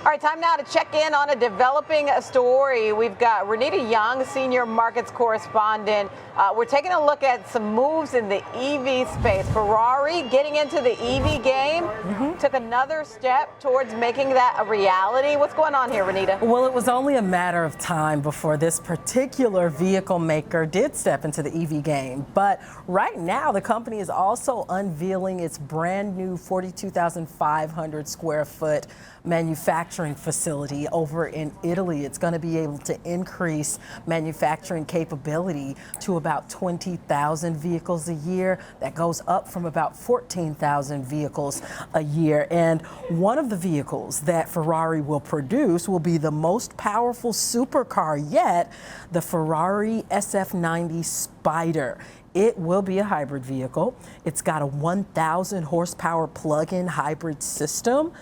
All right, time now to check in on a developing story. We've got Renita Young, senior markets correspondent. We're taking a look at some moves in the EV space. Ferrari getting into the EV game, took another step towards making that a reality. What's going on here, Renita? Well, it was only a matter of time before this particular vehicle maker did step into the EV game. But right now, the company is also unveiling its brand new 42,500 square foot manufacturing facility over in Italy. It's going to be able to increase manufacturing capability to about 20,000 vehicles a year. That goes up from about 14,000 vehicles a year. And one of the vehicles that Ferrari will produce will be the most powerful supercar yet, the Ferrari SF90 Spider. It will be a hybrid vehicle. It's got a 1,000 horsepower plug-in hybrid system.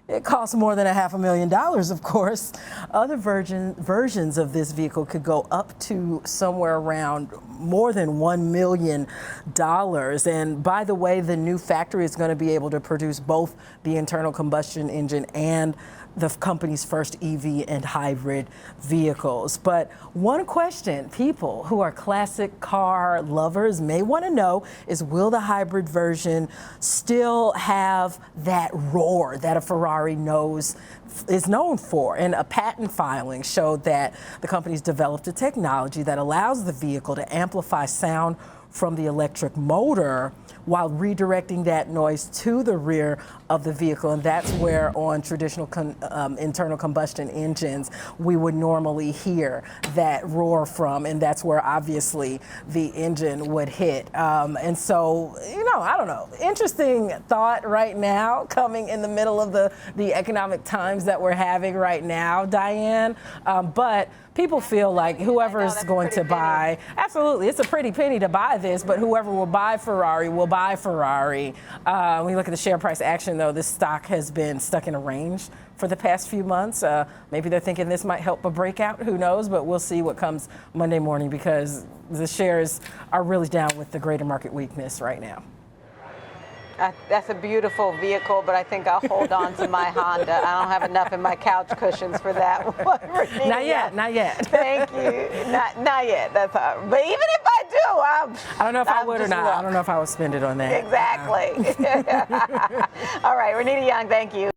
It costs more than $500,000, of course. Other versions of this vehicle could go up to somewhere around more than $1 million. And by the way, the new factory is going to be able to produce both the internal combustion engine and the company's first EV and hybrid vehicles. But one question people who are classic car lovers may want to know is, will the hybrid version still have that roar that a Ferrari is known for? And a patent filing showed that the company's developed a technology that allows the vehicle to amplify sound from the electric motor while redirecting that noise to the rear of the vehicle. And that's where on traditional internal combustion engines, we would normally hear that roar from, and that's where obviously the engine would hit. And so, I don't know, interesting thought right now, coming in the middle of the economic times that we're having right now, Diane. But people feel like whoever is going to buy, absolutely, it's a pretty penny to buy this, but whoever will buy Ferrari will buy Ferrari. When you look at the share price action, though, this stock has been stuck in a range for the past few months. Maybe they're thinking this might help a breakout, who knows, but we'll see what comes Monday morning, because the shares are really down with the greater market weakness right now. That's a beautiful vehicle, but I think I'll hold on to my Honda. I don't have enough in my couch cushions for that one. Not yet, not yet. Thank you. Not yet. That's all. But even if I do, I don't know if I would or not. I don't know if I would spend it on that. Exactly. All right, Renita Young, thank you.